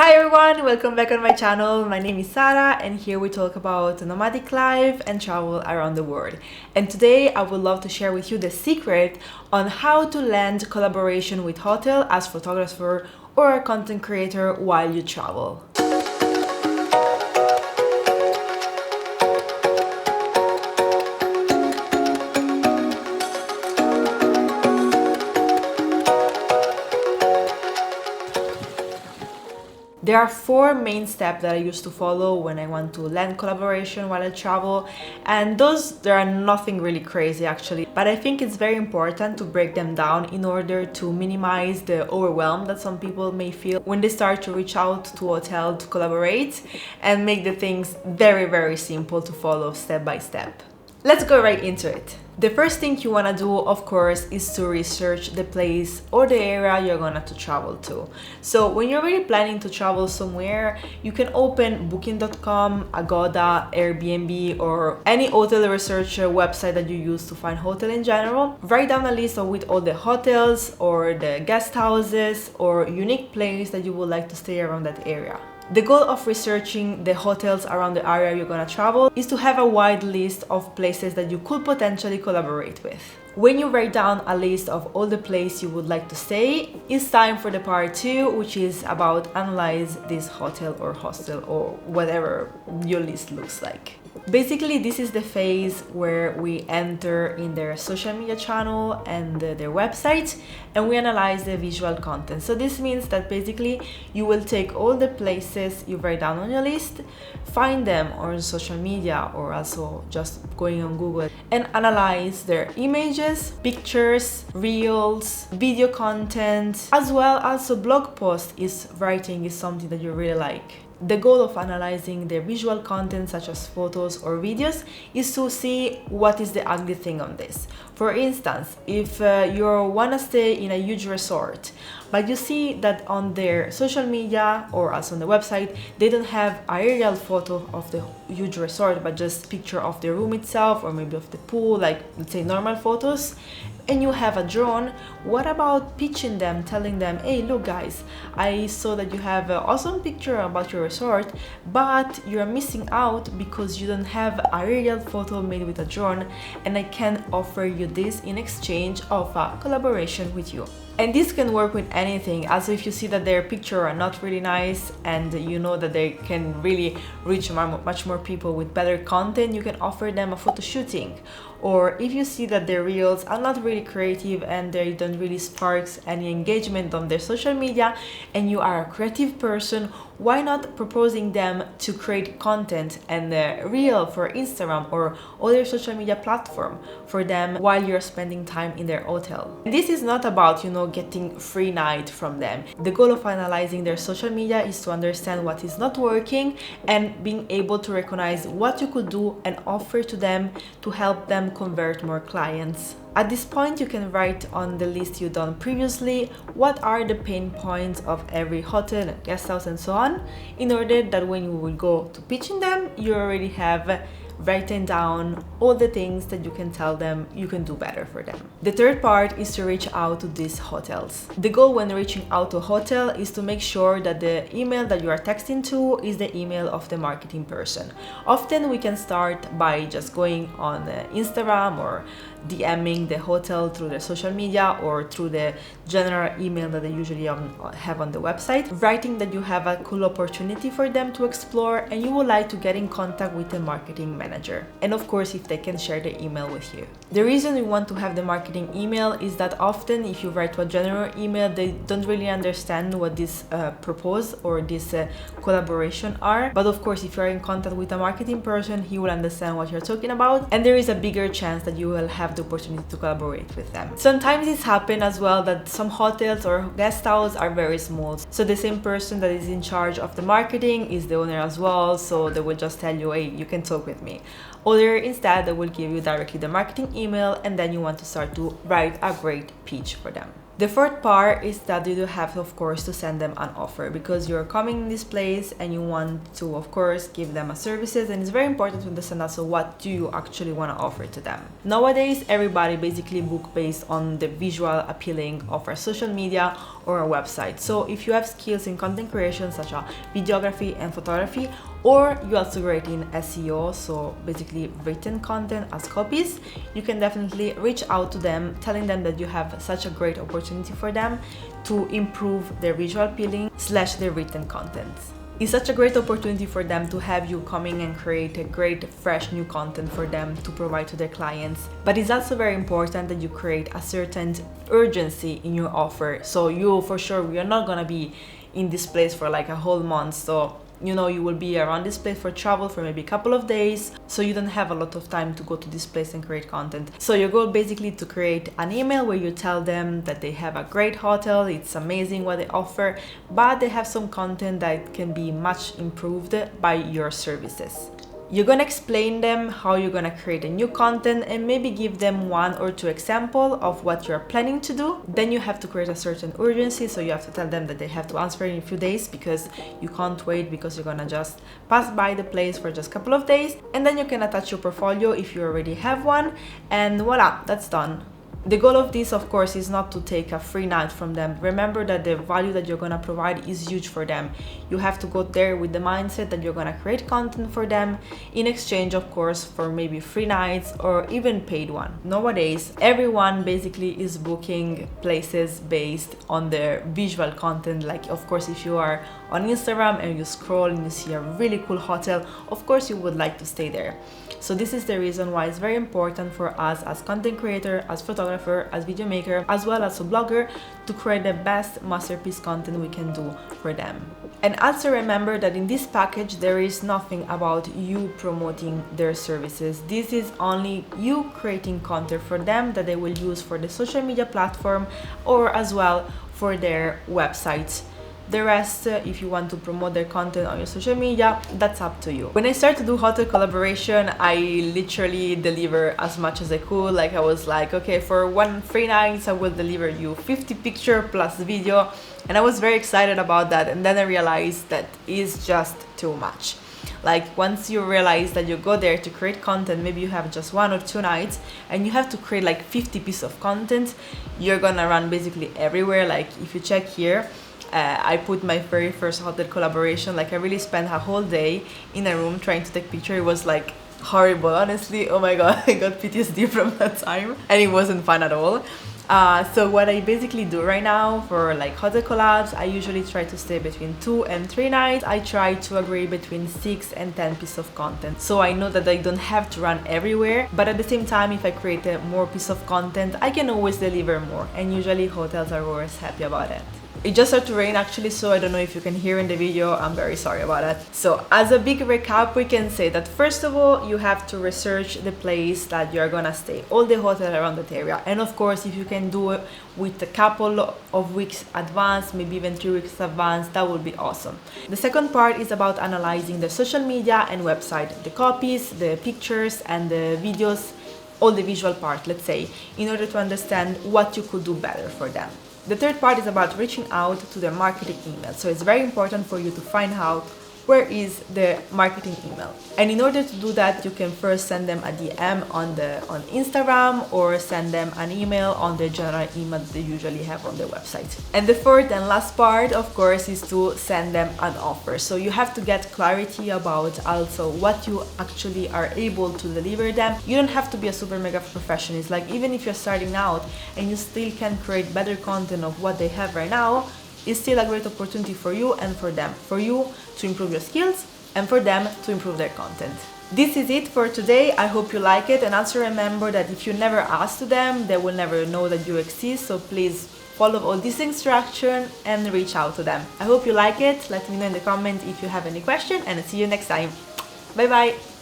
Hi everyone, welcome back on my channel. My name is Sarah and here we talk about nomadic life and travel around the world. And today I would love to share with you the secret on how to land collaboration with hotel as photographer or a content creator while you travel. There are four main steps that I used to follow when I want to land collaboration while I travel, and there are nothing really crazy actually, but I think it's very important to break them down in order to minimize the overwhelm that some people may feel when they start to reach out to a hotel to collaborate, and make the things very simple to follow step by step. Let's go right into it. The first thing you want to do, of course, is to research the place or the area you're gonna to travel to. So when you're really planning to travel somewhere, you can open booking.com, Agoda, Airbnb, or any hotel researcher website that you use to find hotel in general. Write down a list with all the hotels or the guest houses or unique place that you would like to stay around that area. The goal of researching the hotels around the area you're gonna travel is to have a wide list of places that you could potentially collaborate with. When you write down a list of all the places you would like to stay, it's time for the part 2, which is about analyze this hotel or hostel or whatever your list looks like. Basically, this is the phase where we enter in their social media channel and their website, and we analyze the visual content. So this means that basically you will take all the places you write down on your list, find them on social media or also just going on Google, and analyze their images, pictures, reels, video content, as well as blog post writing is something that you really like. The goal of analyzing their visual content such as photos or videos is to see what is the ugly thing on this. For instance, if you want to stay in a huge resort, but you see that on their social media or also on the website, they don't have a real photo of the huge resort, but just picture of the room itself or maybe of the pool, like let's say normal photos, and you have a drone, what about pitching them, telling them, hey, look guys, I saw that you have an awesome picture about your resort, but you're missing out because you don't have a real photo made with a drone, and I can offer you this in exchange of a collaboration with you. And this can work with anything. Also, if you see that their picture are not really nice and you know that they can really reach much more people with better content, you can offer them a photo shooting. Or if you see that their reels are not really creative and they don't really spark any engagement on their social media, and you are a creative person, why not proposing them to create content and reel for Instagram or other social media platform for them while you're spending time in their hotel. And this is not about, getting free night from them. The goal of analyzing their social media is to understand what is not working and being able to recognize what you could do and offer to them to help them convert more clients. At this point, you can write on the list you've done previously what are the pain points of every hotel and guest house and so on, in order that when you will go to pitching them, you already have written down all the things that you can tell them you can do better for them. The third part is to reach out to these hotels. The goal when reaching out to a hotel is to make sure that the email that you are texting to is the email of the marketing person. Often we can start by just going on Instagram or DMing the hotel through their social media or through the general email that they usually have on the website, writing that you have a cool opportunity for them to explore and you would like to get in contact with the marketing manager. And of course, if they can share the email with you. The reason we want to have the marketing email is that often if you write to a general email, they don't really understand what this propose or this collaboration are. But of course, if you're in contact with a marketing person, he will understand what you're talking about, and there is a bigger chance that you will have the opportunity to collaborate with them. Sometimes it's happened as well that some hotels or guest houses are very small, so the same person that is in charge of the marketing is the owner as well, so they will just tell you, hey, you can talk with me. Or instead they will give you directly the marketing email, and then you want to start to write a great pitch for them. The fourth part is that you do have, of course, to send them an offer because you're coming in this place and you want to, of course, give them a services, and it's very important to understand also what do you actually want to offer to them. Nowadays, everybody basically book based on the visual appealing of our social media or a website. So if you have skills in content creation such as videography and photography, or you're also great in SEO, so basically written content as copies, you can definitely reach out to them, telling them that you have such a great opportunity for them to improve their visual appealing / their written content. It's such a great opportunity for them to have you coming and create a great, fresh new content for them to provide to their clients. But it's also very important that you create a certain urgency in your offer. So you, for sure, you're not gonna be in this place for like a whole month. So you know, you will be around this place for travel for maybe a couple of days, so you don't have a lot of time to go to this place and create content. So your goal basically to create an email where you tell them that they have a great hotel, it's amazing what they offer, but they have some content that can be much improved by your services. You're gonna explain them how you're gonna create a new content and maybe give them 1 or 2 examples of what you're planning to do. Then you have to create a certain urgency, so you have to tell them that they have to answer in a few days because you can't wait, because you're gonna just pass by the place for just a couple of days. And then you can attach your portfolio if you already have one, and voila, that's done. The goal of this, of course, is not to take a free night from them. Remember that the value that you're gonna provide is huge for them. You have to go there with the mindset that you're gonna create content for them in exchange, of course, for maybe free nights or even paid one. Nowadays, everyone basically is booking places based on their visual content. Like, of course, if you are on Instagram and you scroll and you see a really cool hotel, of course you would like to stay there. So this is the reason why it's very important for us as content creator, as photographer, as video maker, as well as a blogger, to create the best masterpiece content we can do for them. And also remember that in this package there is nothing about you promoting their services. This is only you creating content for them that they will use for the social media platform or as well for their websites. The rest, if you want to promote their content on your social media, that's up to you. When I started to do hotel collaboration, I literally deliver as much as I could. Like, I was like, okay, for 1 free night, I will deliver you 50 picture plus video. And I was very excited about that. And then I realized that is just too much. Like, once you realize that you go there to create content, maybe you have just 1 or 2 nights and you have to create like 50 pieces of content, you're gonna run basically everywhere. Like, if you check here, I put my very first hotel collaboration, like I really spent a whole day in a room trying to take picture. It was like horrible, honestly. Oh my god, I got PTSD from that time and it wasn't fun at all. So what I basically do right now for like hotel collabs, I usually try to stay between 2 and 3 nights. I try to agree between 6 and 10 pieces of content. So I know that I don't have to run everywhere, but at the same time, if I create more piece of content, I can always deliver more. And usually hotels are always happy about it. It just started to rain actually, so I don't know if you can hear in the video. I'm very sorry about that. So as a big recap, we can say that first of all, you have to research the place that you're gonna stay, all the hotels around that area. And of course, if you can do it with a couple of weeks advance, maybe even 3 weeks advance, that would be awesome. The second part is about analyzing the social media and website, the copies, the pictures and the videos, all the visual part, let's say, in order to understand what you could do better for them. The third part is about reaching out to their marketing email. So it's very important for you to find out where is the marketing email. And in order to do that, you can first send them a DM on Instagram or send them an email on the general email that they usually have on their website. And the fourth and last part, of course, is to send them an offer. So you have to get clarity about also what you actually are able to deliver them. You don't have to be a super mega professional. It's like, even if you're starting out and you still can create better content of what they have right now, it's still a great opportunity for you and for them, for you to improve your skills and for them to improve their content. This is it for today. I hope you like it, and also remember that if you never ask to them, they will never know that you exist. So please follow all these instructions and reach out to them. I hope you like it. Let me know in the comments if you have any question, and I'll see you next time. Bye bye.